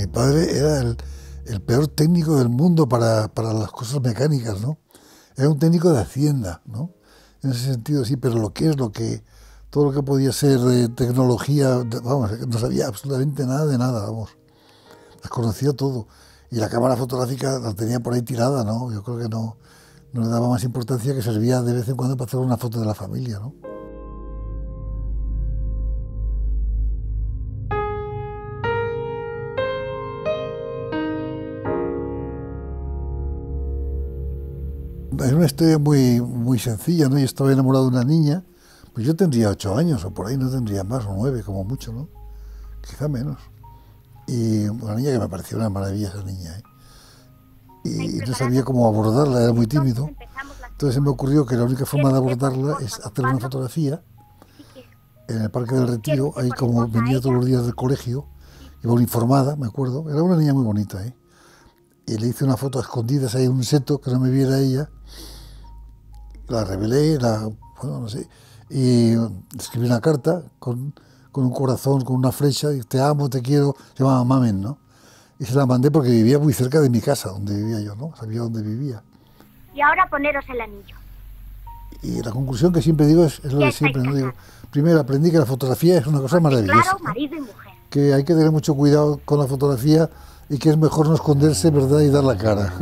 Mi padre era el peor técnico del mundo para las cosas mecánicas, ¿no? Era un técnico de Hacienda, ¿no? En ese sentido sí, pero todo lo que podía ser de tecnología, vamos, no sabía absolutamente nada de nada, vamos. Desconocía todo. Y la cámara fotográfica la tenía por ahí tirada, ¿no? Yo creo que no le daba más importancia, que servía de vez en cuando para hacer una foto de la familia, ¿no? Es una historia muy sencilla, ¿no? Yo estaba enamorado de una niña, pues yo tendría 8 años, o por ahí no tendría más, o 9 como mucho, ¿no? Quizá menos. Y una niña que me pareció una maravilla, esa niña, ¿eh? Y no sabía cómo abordarla, era muy tímido. Entonces se me ocurrió que la única forma de abordarla es hacer una fotografía en el Parque del Retiro, ahí como venía todos los días del colegio, iba uniformada, me acuerdo, era una niña muy bonita, ¿eh? Y le hice una foto a escondidas ahí en un seto, que no me viera ella, la revelé, bueno, no sé, y escribí una carta con un corazón, con una flecha, y te amo, te quiero, se llamaba Mamen, ¿no? Y se la mandé porque vivía muy cerca de mi casa, donde vivía yo, ¿no? Sabía dónde vivía. Y ahora poneros el anillo. Y la conclusión que siempre digo es lo de siempre, ¿no? Digo, primero aprendí que la fotografía es una cosa maravillosa, claro, ¿no? marido y mujer. Que hay que tener mucho cuidado con la fotografía y que es mejor no esconderse, ¿verdad? Y dar la cara.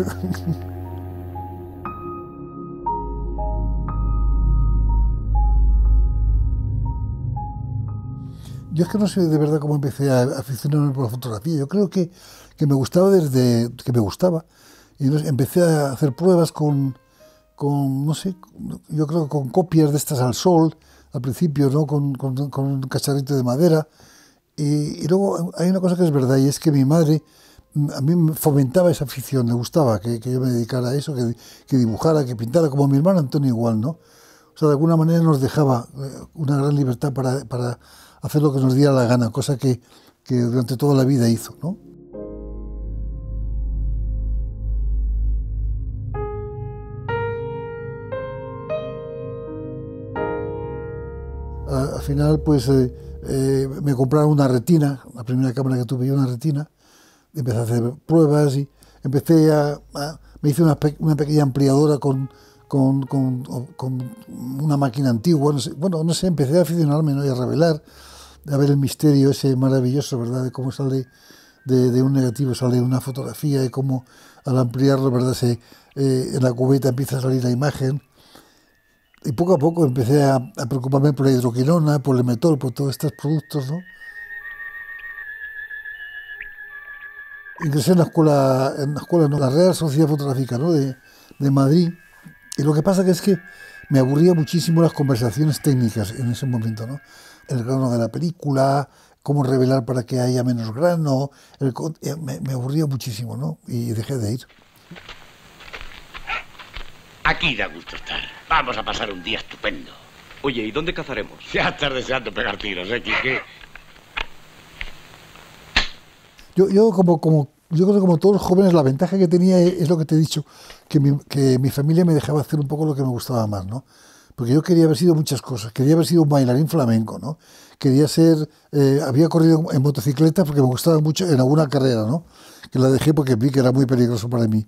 Yo es que no sé de verdad cómo empecé a aficionarme por la fotografía. Yo creo que me gustaba desde que me gustaba. Y entonces empecé a hacer pruebas con, no sé, yo creo que con copias de estas al sol, al principio, ¿no? Con un cacharrito de madera. Y luego hay una cosa que es verdad, y es que mi madre a mí me fomentaba esa afición, me gustaba que yo me dedicara a eso, que dibujara, que pintara, como mi hermano Antonio igual, ¿no? O sea, de alguna manera nos dejaba una gran libertad para hacer lo que nos diera la gana, cosa que durante toda la vida hizo, ¿no? Al final, pues, me compraron una retina, la primera cámara que tuve yo, una retina, empecé a hacer pruebas y me hice una pequeña ampliadora con una máquina antigua, no sé, bueno, no sé, empecé a aficionarme, ¿no? Y a revelar, a ver el misterio ese maravilloso, ¿verdad? De cómo sale de un negativo, sale una fotografía y cómo al ampliarlo, ¿verdad? En la cubeta empieza a salir la imagen. Y poco a poco empecé a preocuparme por la hidroquinona, por el metol, por todos estos productos, ¿no? Ingresé en la escuela, no, la Real Sociedad Fotográfica, ¿no? de Madrid. Y lo que pasa es que me aburría muchísimo las conversaciones técnicas en ese momento, ¿no? El grano de la película, cómo revelar para que haya menos grano, me aburría muchísimo, ¿no? Y dejé de ir. Aquí da gusto estar. Vamos a pasar un día estupendo. Oye, ¿y dónde cazaremos? Ya estás deseando pegar tiros, ¿eh, Quique? Yo creo que como todos los jóvenes, la ventaja que tenía es lo que te he dicho, que mi familia me dejaba hacer un poco lo que me gustaba más, ¿no? Porque yo quería haber sido muchas cosas. Quería haber sido un bailarín flamenco, ¿no? Quería ser... había corrido en motocicleta porque me gustaba mucho en alguna carrera, ¿no? Que la dejé porque vi que era muy peligroso para mí.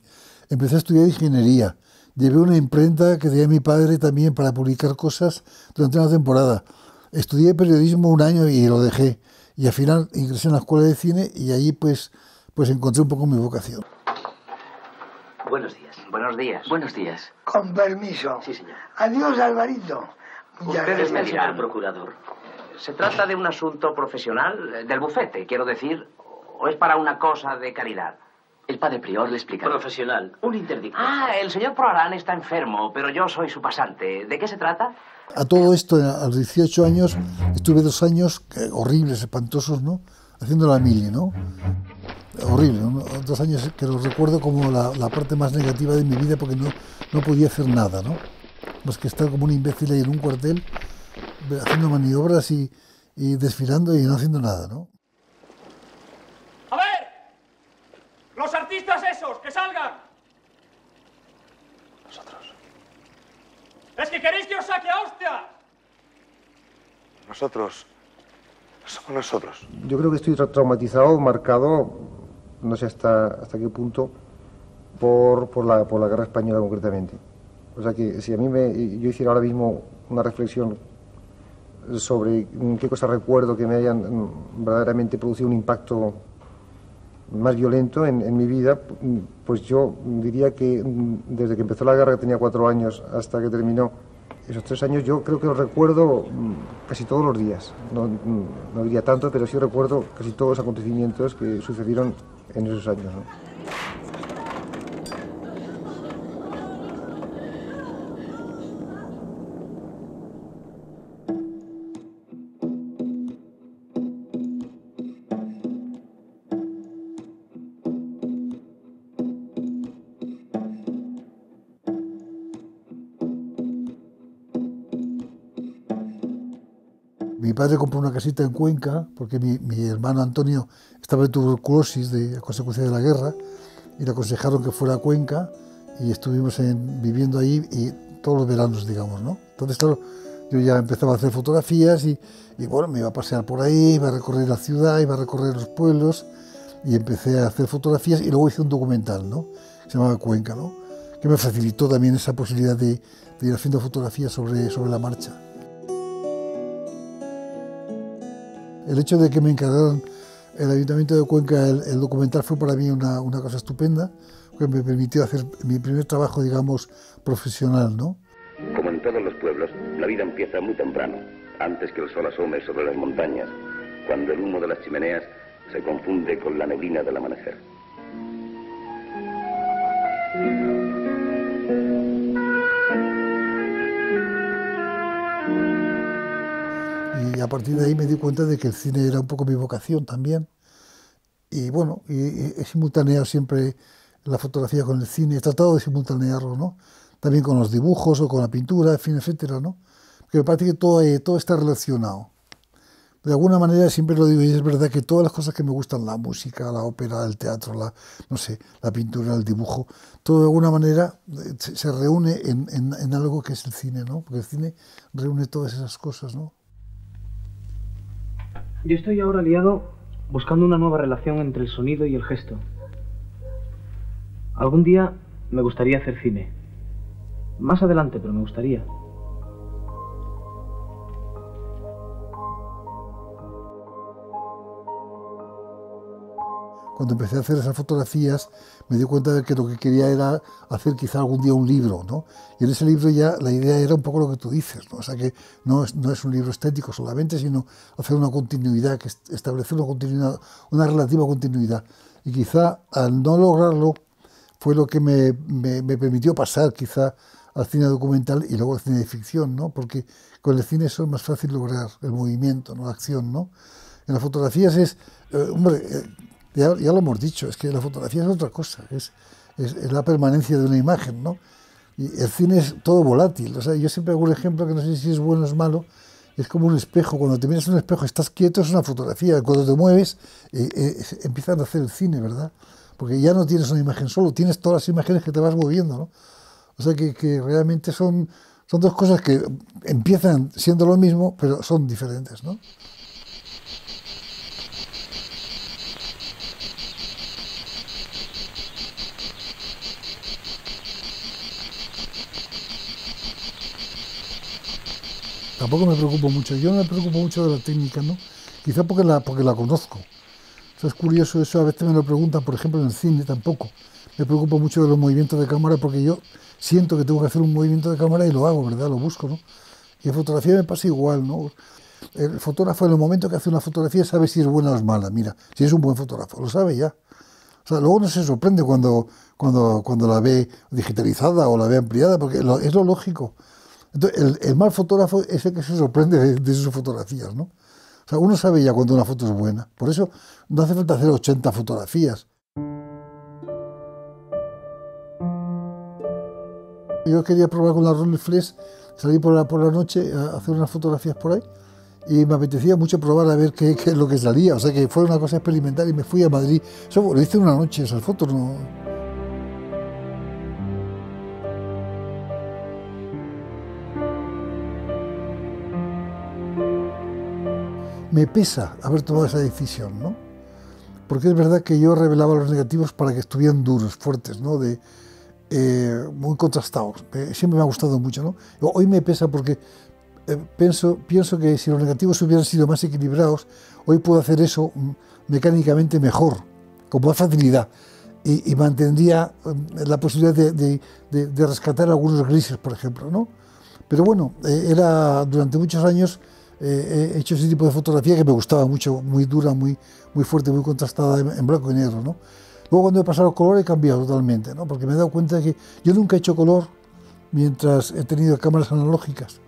Empecé a estudiar ingeniería. Llevé una imprenta que tenía mi padre también para publicar cosas durante una temporada. Estudié periodismo un año y lo dejé. Y al final ingresé en la escuela de cine y allí pues encontré un poco mi vocación. Buenos días. Buenos días. Buenos días. Con permiso. Sí, señor. Adiós, Alvarito. Ustedes me dirán, procurador. ¿Se trata de un asunto profesional, del bufete, quiero decir, o es para una cosa de caridad? El padre prior le explica. Profesional. Un interdicto. Ah, el señor Proarán está enfermo, pero yo soy su pasante. ¿De qué se trata? A todo esto, a los 18 años, estuve 2 años horribles, espantosos, ¿no? Haciendo la mili, ¿no? Horrible, ¿no? 2 años que los recuerdo como la parte más negativa de mi vida porque no podía hacer nada, ¿no? Más que estar como un imbécil ahí en un cuartel, haciendo maniobras y desfilando y no haciendo nada, ¿no? ¡A ver! ¡Los artistas esos, que salgan! Nosotros. ¡Es que queréis que os saque a hostia! Nosotros. Somos nosotros. Yo creo que estoy traumatizado, marcado no sé hasta qué punto, por la guerra española concretamente. O sea que si a mí yo hiciera ahora mismo una reflexión sobre qué cosas recuerdo que me hayan verdaderamente producido un impacto más violento en mi vida, pues yo diría que desde que empezó la guerra, que tenía 4 años, hasta que terminó, esos 3 años, yo creo que los recuerdo casi todos los días. No diría tanto, pero sí recuerdo casi todos los acontecimientos que sucedieron en esos años, ¿no? Mi padre compró una casita en Cuenca porque mi hermano Antonio estaba en tuberculosis a consecuencia de la guerra y le aconsejaron que fuera a Cuenca y estuvimos viviendo ahí y todos los veranos, digamos, ¿no? Entonces, claro, yo ya empezaba a hacer fotografías y bueno, me iba a pasear por ahí, iba a recorrer la ciudad, iba a recorrer los pueblos y empecé a hacer fotografías y luego hice un documental, ¿no? Se llamaba Cuenca, ¿no? Que me facilitó también esa posibilidad de ir haciendo fotografías sobre la marcha. El hecho de que me encargaran el Ayuntamiento de Cuenca el documental fue para mí una cosa estupenda, que me permitió hacer mi primer trabajo, digamos, profesional, ¿no? Como en todos los pueblos, la vida empieza muy temprano, antes que el sol asome sobre las montañas, cuando el humo de las chimeneas se confunde con la neblina del amanecer. Y a partir de ahí me di cuenta de que el cine era un poco mi vocación también. Y bueno, y he simultaneado siempre la fotografía con el cine, he tratado de simultanearlo, ¿no? También con los dibujos o con la pintura, en fin, etcétera, ¿no? Porque me parece que todo está relacionado. De alguna manera, siempre lo digo, y es verdad que todas las cosas que me gustan, la música, la ópera, el teatro, no sé, la pintura, el dibujo, todo de alguna manera se reúne en algo que es el cine, ¿no? Porque el cine reúne todas esas cosas, ¿no? Yo estoy ahora liado buscando una nueva relación entre el sonido y el gesto. Algún día me gustaría hacer cine. Más adelante, pero me gustaría. Cuando empecé a hacer esas fotografías me di cuenta de que lo que quería era hacer quizá algún día un libro, ¿no? Y en ese libro ya la idea era un poco lo que tú dices, ¿no? O sea que no es un libro estético solamente, sino hacer una continuidad, que establecer una continuidad, una relativa continuidad. Y quizá al no lograrlo fue lo que me permitió pasar quizá al cine documental y luego al cine de ficción, ¿no? Porque con el cine eso es más fácil lograr el movimiento, ¿no? La acción, ¿no? En las fotografías es, ya lo hemos dicho, es que la fotografía es otra cosa, es la permanencia de una imagen, ¿no? Y el cine es todo volátil. O sea, yo siempre hago un ejemplo que no sé si es bueno o es malo, es como un espejo. Cuando te miras en un espejo, estás quieto, es una fotografía. Cuando te mueves, empiezas a hacer el cine, ¿verdad? Porque ya no tienes una imagen solo, tienes todas las imágenes que te vas moviendo, ¿no? O sea, que realmente son dos cosas que empiezan siendo lo mismo, pero son diferentes, ¿no? Tampoco me preocupo mucho. Yo no me preocupo mucho de la técnica, ¿no? Quizá porque la conozco. O sea, es curioso eso, a veces me lo preguntan, por ejemplo, en el cine tampoco. Me preocupo mucho de los movimientos de cámara porque yo siento que tengo que hacer un movimiento de cámara y lo hago, ¿verdad? Lo busco, ¿no? Y en fotografía me pasa igual, ¿no? El fotógrafo en el momento que hace una fotografía sabe si es buena o es mala. Mira, si es un buen fotógrafo, lo sabe ya. O sea, luego no se sorprende cuando la ve digitalizada o la ve ampliada, porque es lo lógico. Entonces, el mal fotógrafo es el que se sorprende de sus fotografías, ¿no? O sea, uno sabe ya cuando una foto es buena. Por eso no hace falta hacer 80 fotografías. Yo quería probar con la Rolleiflex, salí por la noche a hacer unas fotografías por ahí y me apetecía mucho probar a ver qué es lo que salía. O sea, que fue una cosa experimental y me fui a Madrid. Eso lo hice en una noche, esas fotos, ¿no? Me pesa haber tomado esa decisión, ¿no? porque es verdad que yo revelaba los negativos para que estuvieran duros, fuertes, ¿no? Muy contrastados. Siempre me ha gustado mucho, ¿no? Hoy me pesa porque pienso que si los negativos hubieran sido más equilibrados, hoy puedo hacer eso mecánicamente mejor, con más facilidad, y mantendría la posibilidad de rescatar algunos grises, por ejemplo, ¿no? Pero bueno, durante muchos años he hecho ese tipo de fotografía que me gustaba mucho, muy dura, muy fuerte, muy contrastada, en blanco y negro, ¿no? Luego cuando he pasado al color he cambiado totalmente, ¿no? Porque me he dado cuenta de que yo nunca he hecho color mientras he tenido cámaras analógicas,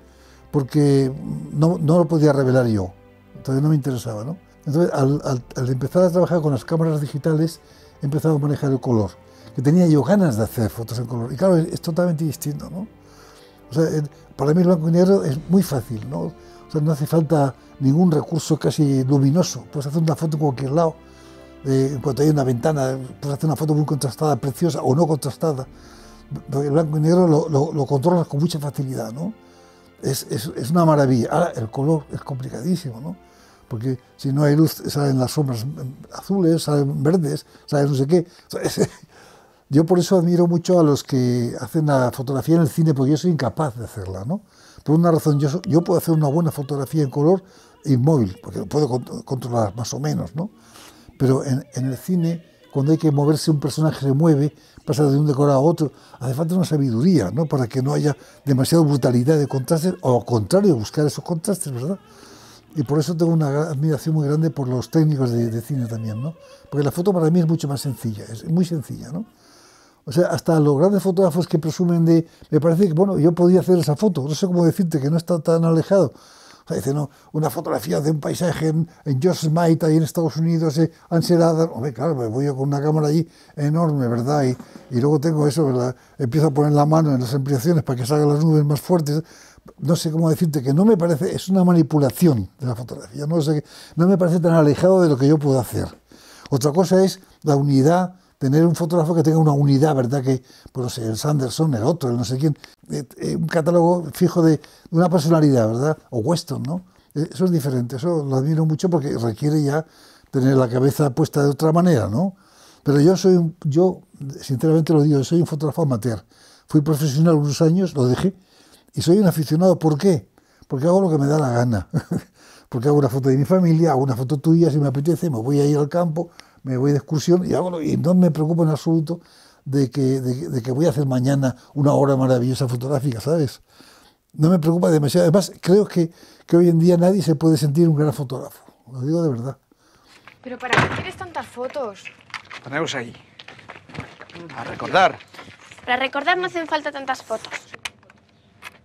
porque no lo podía revelar yo, entonces no me interesaba, ¿no? Entonces al empezar a trabajar con las cámaras digitales he empezado a manejar el color, que tenía yo ganas de hacer fotos en color, y claro, es totalmente distinto, ¿no? O sea, para mí el blanco y negro es muy fácil, ¿no? O sea, no hace falta ningún recurso casi luminoso, puedes hacer una foto en cualquier lado, en cuanto hay una ventana, puedes hacer una foto muy contrastada, preciosa o no contrastada. El blanco y negro lo controlas con mucha facilidad, ¿no? Es una maravilla. Ahora, el color es complicadísimo, ¿no? Porque si no hay luz, salen las sombras azules, salen verdes, salen no sé qué. Yo por eso admiro mucho a los que hacen la fotografía en el cine, porque yo soy incapaz de hacerla, ¿no? Por una razón, yo puedo hacer una buena fotografía en color inmóvil, porque lo puedo controlar más o menos, ¿no? Pero en el cine, cuando hay que moverse, un personaje se mueve, pasa de un decorado a otro, hace falta una sabiduría, ¿no? Para que no haya demasiada brutalidad de contrastes, o al contrario, buscar esos contrastes, ¿verdad? Y por eso tengo una admiración muy grande por los técnicos de cine también, ¿no? Porque la foto para mí es mucho más sencilla, es muy sencilla, ¿no? O sea, hasta los grandes fotógrafos que presumen me parece que, bueno, yo podía hacer esa foto, no sé cómo decirte, que no está tan alejado. O sea, dice, no, una fotografía de un paisaje en Yosemite, ahí en Estados Unidos, Ansel Adams. Hombre, claro, me voy yo con una cámara allí enorme, ¿verdad? Y luego tengo eso, ¿verdad? Empiezo a poner la mano en las ampliaciones para que salgan las nubes más fuertes. No sé cómo decirte, que no me parece, es una manipulación de la fotografía, no sé, no me parece tan alejado de lo que yo puedo hacer. Otra cosa es la unidad, tener un fotógrafo que tenga una unidad, ¿verdad? Que, pues no sé, el Sanderson, el otro, el no sé quién, un catálogo fijo de una personalidad, ¿verdad? O Weston, ¿no? Eso es diferente, eso lo admiro mucho porque requiere ya tener la cabeza puesta de otra manera, ¿no? Pero yo sinceramente lo digo, soy un fotógrafo amateur. Fui profesional unos años, lo dejé, y soy un aficionado. ¿Por qué? Porque hago lo que me da la gana. Porque hago una foto de mi familia, hago una foto tuya si me apetece, me voy a ir al campo, me voy de excursión y no me preocupo en absoluto de que voy a hacer mañana una obra maravillosa fotográfica, ¿sabes? No me preocupa demasiado. Además, creo que hoy en día nadie se puede sentir un gran fotógrafo. Lo digo de verdad. ¿Pero para qué quieres tantas fotos? Ponemos ahí. A recordar. Para recordar no hacen falta tantas fotos.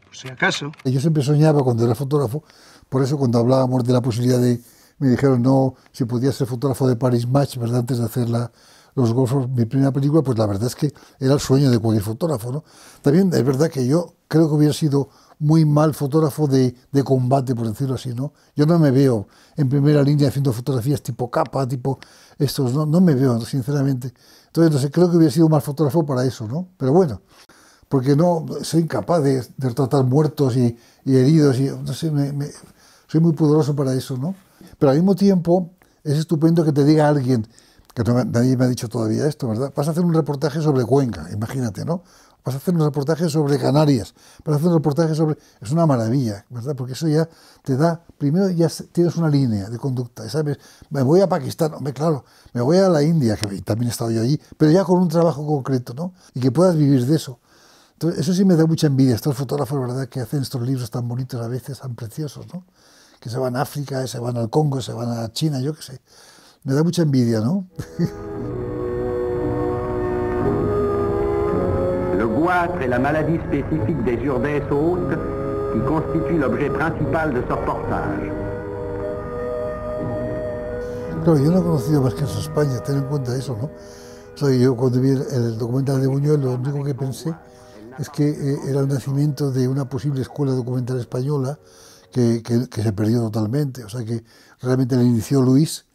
Por si acaso. Yo siempre soñaba cuando era fotógrafo, por eso cuando hablábamos de la posibilidad me dijeron no, si podía ser fotógrafo de Paris Match, ¿verdad? Antes de hacer los golfos, mi primera película, pues la verdad es que era el sueño de cualquier fotógrafo, ¿no? También es verdad que yo creo que hubiera sido muy mal fotógrafo de combate, por decirlo así, ¿no? Yo no me veo en primera línea haciendo fotografías tipo capa, tipo estos, no me veo, sinceramente. Entonces, no sé, creo que hubiera sido un mal fotógrafo para eso, ¿no? Pero bueno, porque no soy incapaz de tratar muertos y heridos, y no sé, soy muy pudoroso para eso, ¿no? Pero al mismo tiempo es estupendo que te diga alguien, que nadie me ha dicho todavía esto, ¿verdad? Vas a hacer un reportaje sobre Cuenca, imagínate, ¿no? Vas a hacer un reportaje sobre Canarias, vas a hacer un reportaje sobre... Es una maravilla, ¿verdad? Porque eso ya te da... Primero ya tienes una línea de conducta, ¿sabes? Me voy a Pakistán, hombre, claro, me voy a la India, que también he estado yo allí, pero ya con un trabajo concreto, ¿no? Y que puedas vivir de eso. Entonces, eso sí me da mucha envidia, estos fotógrafos, ¿verdad?, que hacen estos libros tan bonitos a veces, tan preciosos, ¿no? Que se van a África, se van al Congo, se van a China, yo qué sé. Me da mucha envidia, ¿no? Le goitre est la maladie spécifique des urbains hôtes qui constitue l'objet principal de ce reportage. Claro, yo no he conocido más que en España, ten en cuenta eso, ¿no? O sea, yo cuando vi el documental de Buñuel, lo único que pensé es que era el nacimiento de una posible escuela documental española que se perdió totalmente, o sea que realmente la inició Luis.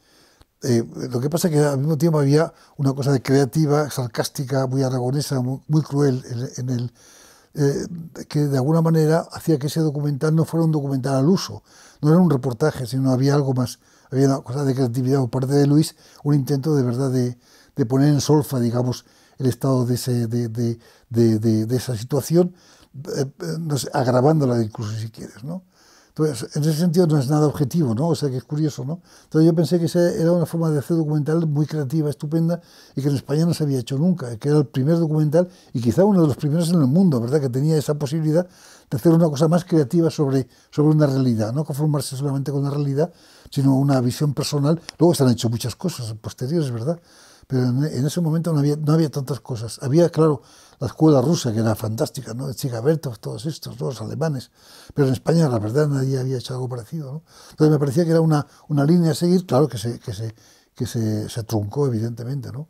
Lo que pasa es que al mismo tiempo había una cosa de creativa, sarcástica, muy aragonesa, muy cruel, que de alguna manera hacía que ese documental no fuera un documental al uso, no era un reportaje, sino había algo más había una cosa de creatividad por parte de Luis, un intento de verdad de poner en solfa, digamos, el estado de esa situación, no sé, agravándola incluso si quieres, ¿no? Entonces, en ese sentido no es nada objetivo, ¿no? O sea, que es curioso, ¿no? Entonces yo pensé que esa era una forma de hacer documental muy creativa, estupenda, y que en España no se había hecho nunca, que era el primer documental, y quizá uno de los primeros en el mundo, ¿verdad?, que tenía esa posibilidad de hacer una cosa más creativa sobre una realidad, no conformarse solamente con la realidad, sino una visión personal. Luego se han hecho muchas cosas posteriores, ¿verdad? Pero en ese momento no había tantas cosas. Había, claro, la escuela rusa, que era fantástica, ¿no? De Chigabertov, todos estos, los alemanes. Pero en España, la verdad, nadie había hecho algo parecido, ¿no? Entonces me parecía que era una línea a seguir, claro que se truncó, evidentemente, ¿no?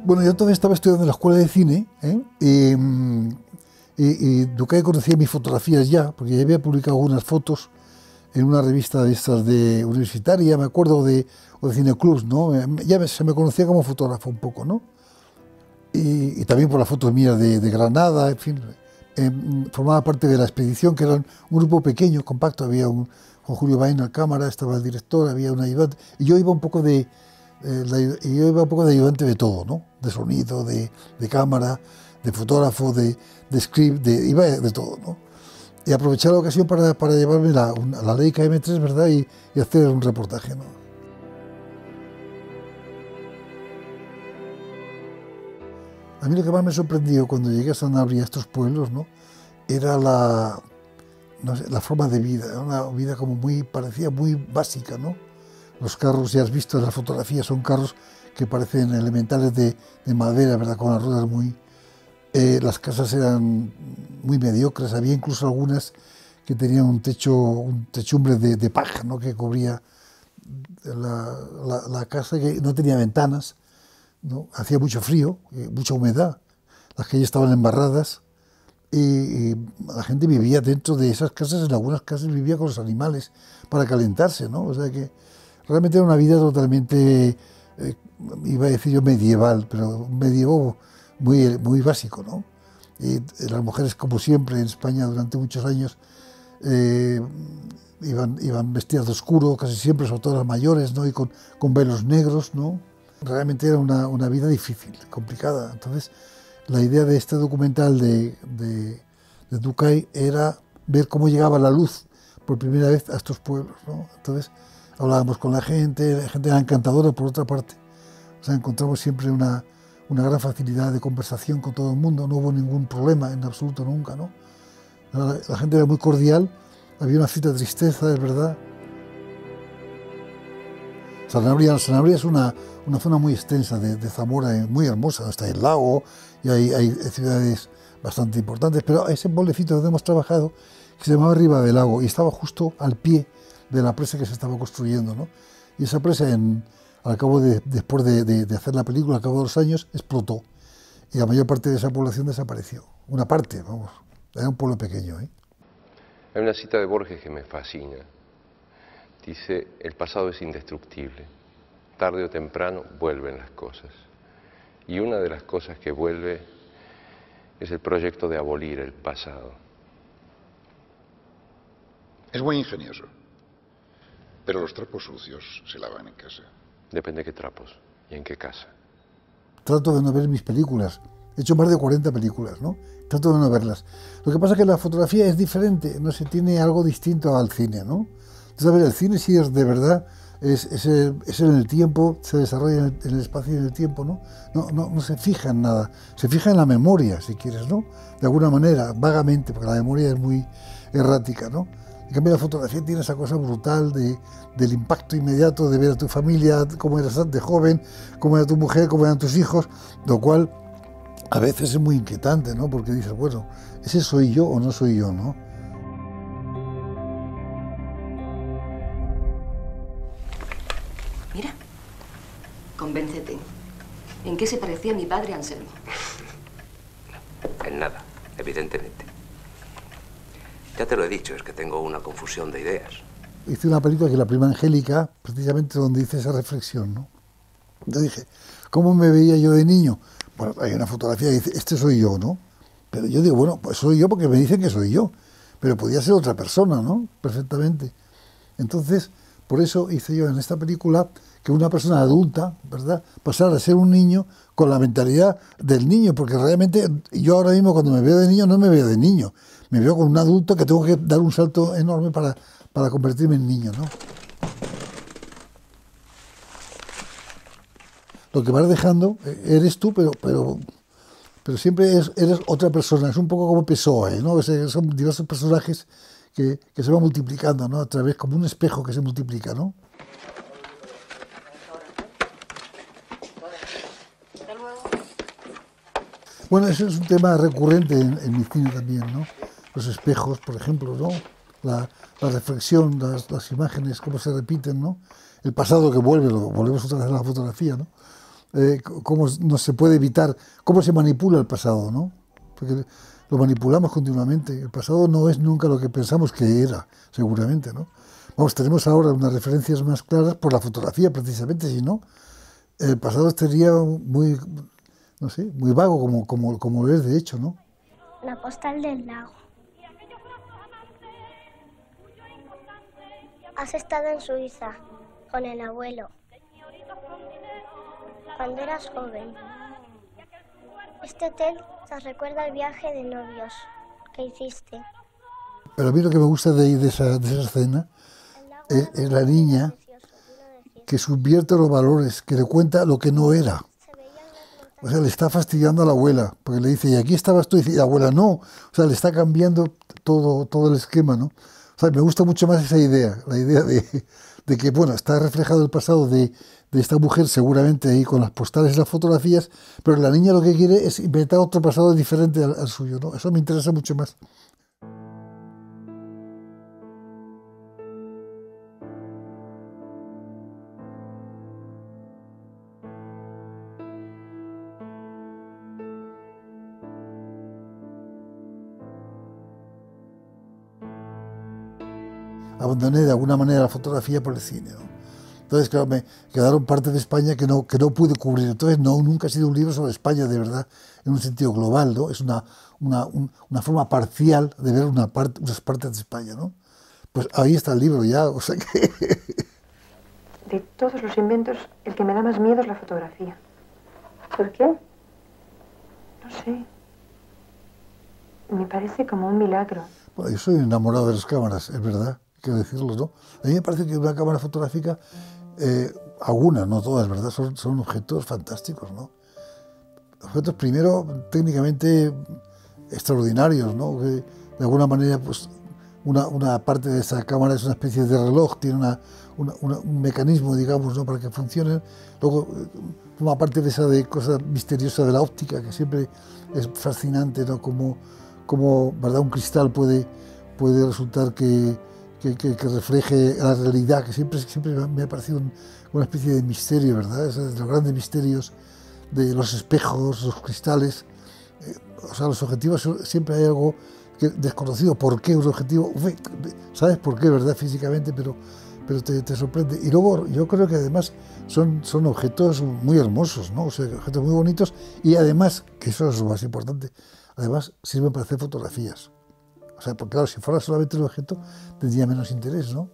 Bueno, yo todavía estaba estudiando en la escuela de cine, y Ducay conocía mis fotografías ya, porque ya había publicado algunas fotos en una revista de estas de universitaria, me acuerdo, o de cineclubs, ¿no? Se me conocía como fotógrafo un poco, ¿no? Y también por las fotos mías de Granada, en fin. Formaba parte de la expedición, que era un grupo pequeño, compacto. Había Juan Julio Baena en cámara, estaba el director, había un ayudante, y yo iba un poco de ayudante de todo, ¿no? De sonido, de cámara, de fotógrafo, de script, iba de todo, ¿no? Y aproveché la ocasión para llevarme la Leica M3, ¿verdad? Y hacer un reportaje, ¿no? A mí lo que más me sorprendió cuando llegué a Sanabria, a estos pueblos, ¿no? Era la forma de vida, una vida como parecía muy básica, ¿no? Los carros, ya has visto en las fotografías, son carros que parecen elementales de madera, ¿verdad? Con las ruedas las casas eran muy mediocres, había incluso algunas que tenían un techumbre de paja, ¿no? Que cubría la casa, que no tenía ventanas, ¿no? Hacía mucho frío, mucha humedad, las calles estaban embarradas, y la gente vivía dentro de esas casas, en algunas casas vivía con los animales para calentarse, ¿no? O sea que realmente era una vida totalmente, iba a decir yo medieval, pero un medievo muy básico, ¿no? Y las mujeres, como siempre en España durante muchos años, iban vestidas de oscuro, casi siempre, sobre todo las mayores, ¿no? Y con velos negros, ¿no? Realmente era una vida difícil, complicada. Entonces, la idea de este documental de Ducay era ver cómo llegaba la luz por primera vez a estos pueblos, ¿no? Entonces, hablábamos con la gente era encantadora por otra parte. O sea, encontramos siempre una gran facilidad de conversación con todo el mundo, no hubo ningún problema en absoluto nunca, ¿no? La gente era muy cordial, había una cierta tristeza, es verdad. Sanabria es una zona muy extensa de Zamora, muy hermosa, está el lago y hay ciudades bastante importantes, pero ese pueblecito donde hemos trabajado, que se llamaba Riva del Lago, y estaba justo al pie de la presa que se estaba construyendo, ¿no? Y esa presa, después de hacer la película, al cabo de los años, explotó. Y la mayor parte de esa población desapareció. Una parte, vamos. Era un pueblo pequeño, ¿eh? Hay una cita de Borges que me fascina. Dice, el pasado es indestructible. Tarde o temprano vuelven las cosas. Y una de las cosas que vuelve es el proyecto de abolir el pasado. Es muy ingenioso. Pero los trapos sucios se lavan en casa. Depende de qué trapos y en qué casa. Trato de no ver mis películas. He hecho más de 40 películas, ¿no? Trato de no verlas. Lo que pasa es que la fotografía es diferente, no se tiene algo distinto al cine, ¿no? Entonces, a ver, el cine sí es de verdad, es en el tiempo, se desarrolla en el espacio y en el tiempo, ¿no? No se fija en nada, se fija en la memoria, si quieres, ¿no? De alguna manera, vagamente, porque la memoria es muy errática, ¿no? En cambio, la fotografía tiene esa cosa brutal del impacto inmediato de ver a tu familia, cómo eras antes joven, cómo era tu mujer, cómo eran tus hijos, lo cual a veces es muy inquietante, ¿no? Porque dices, bueno, ¿ese soy yo o no soy yo, no? Mira, convéncete. ¿En qué se parecía mi padre a Anselmo? En nada, evidentemente. Ya te lo he dicho, es que tengo una confusión de ideas. hice una película que es La prima Angélica, precisamente donde hice esa reflexión, ¿no? Yo dije, ¿cómo me veía yo de niño? Bueno, hay una fotografía que dice, este soy yo, ¿no? Pero yo digo, bueno, pues soy yo porque me dicen que soy yo, pero podía ser otra persona, ¿no? Perfectamente. Entonces, por eso hice yo en esta película que una persona adulta, ¿verdad?, pasara a ser un niño con la mentalidad del niño, porque realmente yo ahora mismo cuando me veo de niño no me veo de niño, me veo con un adulto que tengo que dar un salto enorme para convertirme en niño, ¿no? Lo que vas dejando eres tú, pero siempre eres otra persona, es un poco como PSOE, ¿no? Son diversos personajes que se van multiplicando, ¿no? A través, como un espejo que se multiplica, ¿no? Bueno, eso es un tema recurrente en mi cine también, ¿no? Los espejos, por ejemplo, ¿no? La reflexión, las imágenes, cómo se repiten, ¿no? El pasado que vuelve, volvemos otra vez a la fotografía, ¿no? Cómo no se puede evitar, cómo se manipula el pasado, ¿no? Porque lo manipulamos continuamente. El pasado no es nunca lo que pensamos que era, seguramente, ¿no? Vamos, tenemos ahora unas referencias más claras por la fotografía, precisamente, si no, el pasado estaría muy, no sé, muy vago, como lo es de hecho, ¿no? La postal del lago. Has estado en Suiza con el abuelo cuando eras joven. Este hotel te recuerda el viaje de novios que hiciste. Pero a mí lo que me gusta de esa escena es la niña que subvierte los valores, que le cuenta lo que no era. O sea, le está fastidiando a la abuela, porque le dice, y aquí estabas tú, y dice, abuela, no. O sea, le está cambiando todo el esquema, ¿no? O sea, me gusta mucho más esa idea, la idea de que, bueno, está reflejado el pasado de esta mujer, seguramente ahí con las postales y las fotografías, pero la niña lo que quiere es inventar otro pasado diferente al suyo, ¿no? Eso me interesa mucho más. Abandoné de alguna manera la fotografía por el cine, ¿no? Entonces, claro, me quedaron partes de España que no pude cubrir. Entonces, nunca ha sido un libro sobre España, de verdad, en un sentido global, ¿no? Es una forma parcial de ver unas partes de España, ¿no? Pues ahí está el libro ya, o sea que... De todos los inventos, el que me da más miedo es la fotografía. ¿Por qué? No sé. Me parece como un milagro. Bueno, yo soy enamorado de las cámaras, es verdad, hay que decirlo, ¿no? A mí me parece que una cámara fotográfica, algunas, no todas, ¿verdad? Son objetos fantásticos, ¿no? Objetos, primero, técnicamente extraordinarios, ¿no? Que de alguna manera, pues, una parte de esa cámara es una especie de reloj, tiene un mecanismo, digamos, ¿no?, para que funcionen. Luego, una parte de esa cosa misteriosa de la óptica, que siempre es fascinante, ¿no? Como ¿verdad?, un cristal puede resultar que refleje la realidad, que siempre me ha parecido una especie de misterio, ¿verdad? Es de los grandes misterios de los espejos, los cristales. O sea, los objetivos, siempre hay algo desconocido. ¿Por qué un objetivo? ¿Sabes por qué, verdad? Físicamente, pero te sorprende. Y luego yo creo que además son objetos muy hermosos, ¿no? O sea, objetos muy bonitos, y además, que eso es lo más importante, además sirven para hacer fotografías. O sea, porque claro, si fuera solamente el objeto, tendría menos interés, ¿no?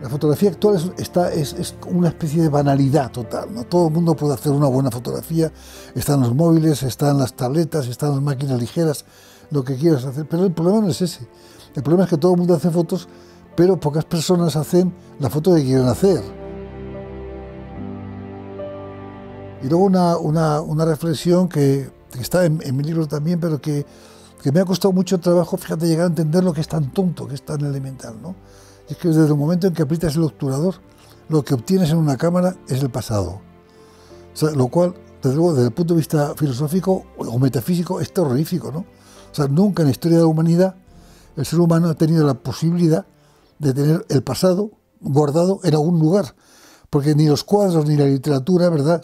La fotografía actual es una especie de banalidad total, ¿no? Todo el mundo puede hacer una buena fotografía, están los móviles, están las tabletas, están las máquinas ligeras, lo que quieras hacer, pero el problema no es ese. El problema es que todo el mundo hace fotos, pero pocas personas hacen la foto que quieren hacer. Y luego una reflexión que está en mi libro también, pero que me ha costado mucho trabajo, fíjate, llegar a entender lo que es tan tonto, que es tan elemental, ¿no? Es que desde el momento en que aprietas el obturador, lo que obtienes en una cámara es el pasado. O sea, lo cual, desde luego, desde el punto de vista filosófico o metafísico, es terrorífico, ¿no? O sea, nunca en la historia de la humanidad el ser humano ha tenido la posibilidad de tener el pasado guardado en algún lugar, porque ni los cuadros ni la literatura, ¿verdad?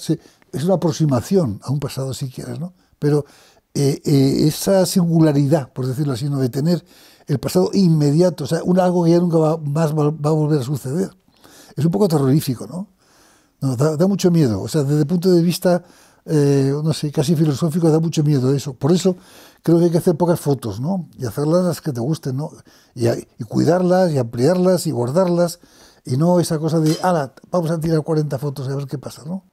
Es una aproximación a un pasado, si quieres, ¿no? Pero esa singularidad, por decirlo así, ¿no? De tener el pasado inmediato, o sea, algo que ya nunca más va a volver a suceder, es un poco terrorífico, ¿no? Da mucho miedo, o sea, desde el punto de vista, no sé, casi filosófico, da mucho miedo eso. Por eso creo que hay que hacer pocas fotos, ¿no? Y hacerlas las que te gusten, ¿no? Y cuidarlas, y ampliarlas, y guardarlas, y no esa cosa de, ala, vamos a tirar 40 fotos a ver qué pasa, ¿no?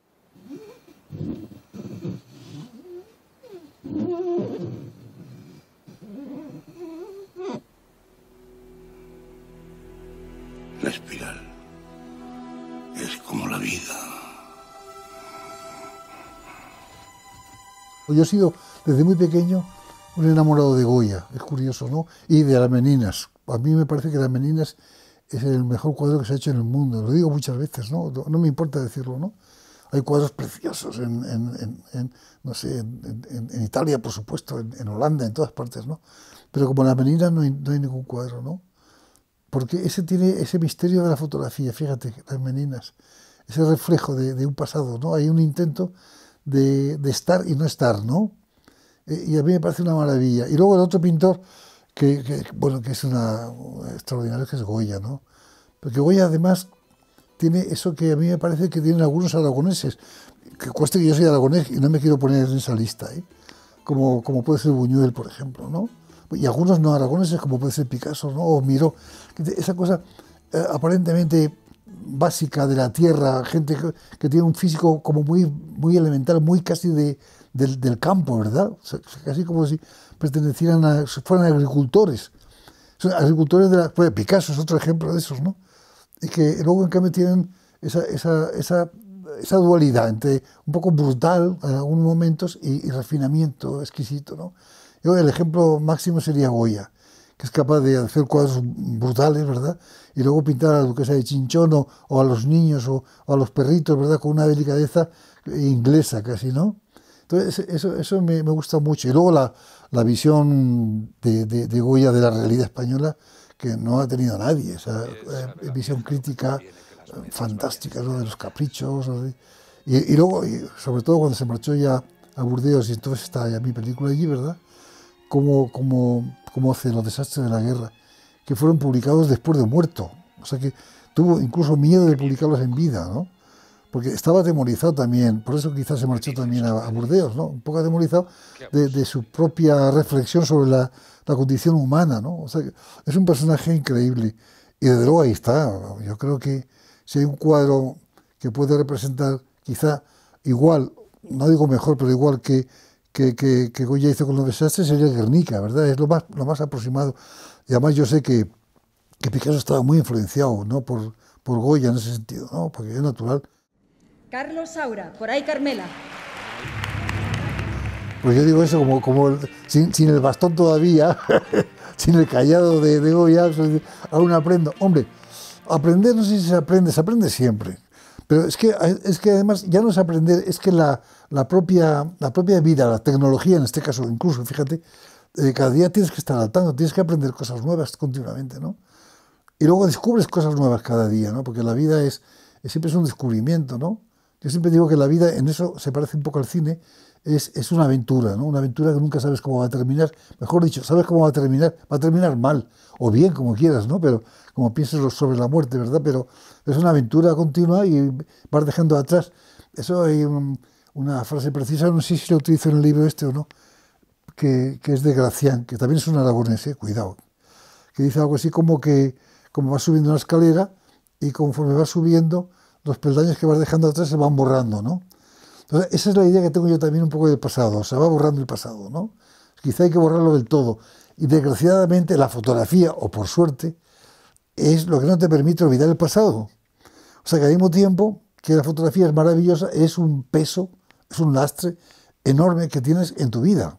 La espiral es como la vida. Yo he sido desde muy pequeño un enamorado de Goya, es curioso, ¿no? Y de las Meninas. A mí me parece que las Meninas es el mejor cuadro que se ha hecho en el mundo. Lo digo muchas veces, ¿no? No me importa decirlo, ¿no? Hay cuadros preciosos no sé, en Italia, por supuesto, en Holanda, en todas partes, ¿no? Pero como las Meninas no hay ningún cuadro, ¿no? Porque ese tiene ese misterio de la fotografía, fíjate, las Meninas, ese reflejo de un pasado, ¿no? Hay un intento de estar y no estar, ¿no? Y a mí me parece una maravilla. Y luego el otro pintor, que es extraordinario, que es Goya, ¿no? Porque Goya además tiene eso que a mí me parece que tienen algunos aragoneses, que cueste que yo soy aragonés y no me quiero poner en esa lista, ¿eh? Como puede ser Buñuel, por ejemplo, ¿no? Y algunos no aragoneses, como puede ser Picasso, ¿no? O Miró. Esa cosa aparentemente básica de la tierra, gente que tiene un físico como muy elemental, muy casi del campo, ¿verdad? O sea, casi como si pertenecieran fueran agricultores. Son agricultores pues Picasso es otro ejemplo de esos, ¿no? Y que luego en cambio tienen esa dualidad entre un poco brutal en algunos momentos y refinamiento exquisito, ¿no? Yo, el ejemplo máximo sería Goya, que es capaz de hacer cuadros brutales, ¿verdad? Y luego pintar a la duquesa de Chinchón o a los niños o a los perritos, ¿verdad? Con una delicadeza inglesa casi, ¿no? Entonces eso me gusta mucho. Y luego la visión de Goya de la realidad española, que no ha tenido nadie, esa visión crítica fantástica, ¿no? De los caprichos. Y luego, sobre todo cuando se marchó ya a Burdeos, y entonces está ya mi película allí, ¿verdad? Cómo hace los desastres de la guerra, que fueron publicados después de muerto. O sea que tuvo incluso miedo de publicarlos en vida, ¿no? Porque estaba atemorizado también, por eso quizás se marchó también a Burdeos, ¿no? Un poco atemorizado de su propia reflexión sobre la condición humana, ¿no? O sea, es un personaje increíble. Y desde luego ahí está. Yo creo que si hay un cuadro que puede representar quizá igual, no digo mejor, pero igual que Goya hizo con los desastres, sería Guernica, ¿verdad? Es lo más aproximado. Y además yo sé que Picasso estaba muy influenciado, ¿no? por Goya en ese sentido, ¿no? Porque es natural. Carlos Saura, por ahí Carmela. Pues yo digo eso sin el bastón todavía, sin el callado de Goya, aún aprendo. Hombre, aprender no sé si se aprende siempre. Pero es que además ya no es aprender, es que la propia vida, la tecnología en este caso, incluso, fíjate, cada día tienes que estar al tanto, tienes que aprender cosas nuevas continuamente, ¿no? Y luego descubres cosas nuevas cada día, ¿no? Porque la vida siempre es un descubrimiento, ¿no? Yo siempre digo que la vida, en eso se parece un poco al cine, es una aventura, ¿no? Una aventura que nunca sabes cómo va a terminar. Mejor dicho, sabes cómo va a terminar mal, o bien, como quieras, ¿no? Pero como piensas sobre la muerte, ¿verdad? Pero es una aventura continua y vas dejando atrás. Eso hay una frase precisa, no sé si la utilizo en el libro o no, que es de Gracián, que también es un aragonés, cuidado, que dice algo así como vas subiendo una escalera y conforme vas subiendo, los peldaños que vas dejando atrás se van borrando, ¿no? Entonces, esa es la idea que tengo yo también un poco del pasado, se va borrando el pasado, ¿no? Quizá hay que borrarlo del todo. Y desgraciadamente la fotografía, o por suerte, es lo que no te permite olvidar el pasado. O sea que al mismo tiempo que la fotografía es maravillosa, es un peso, es un lastre enorme que tienes en tu vida.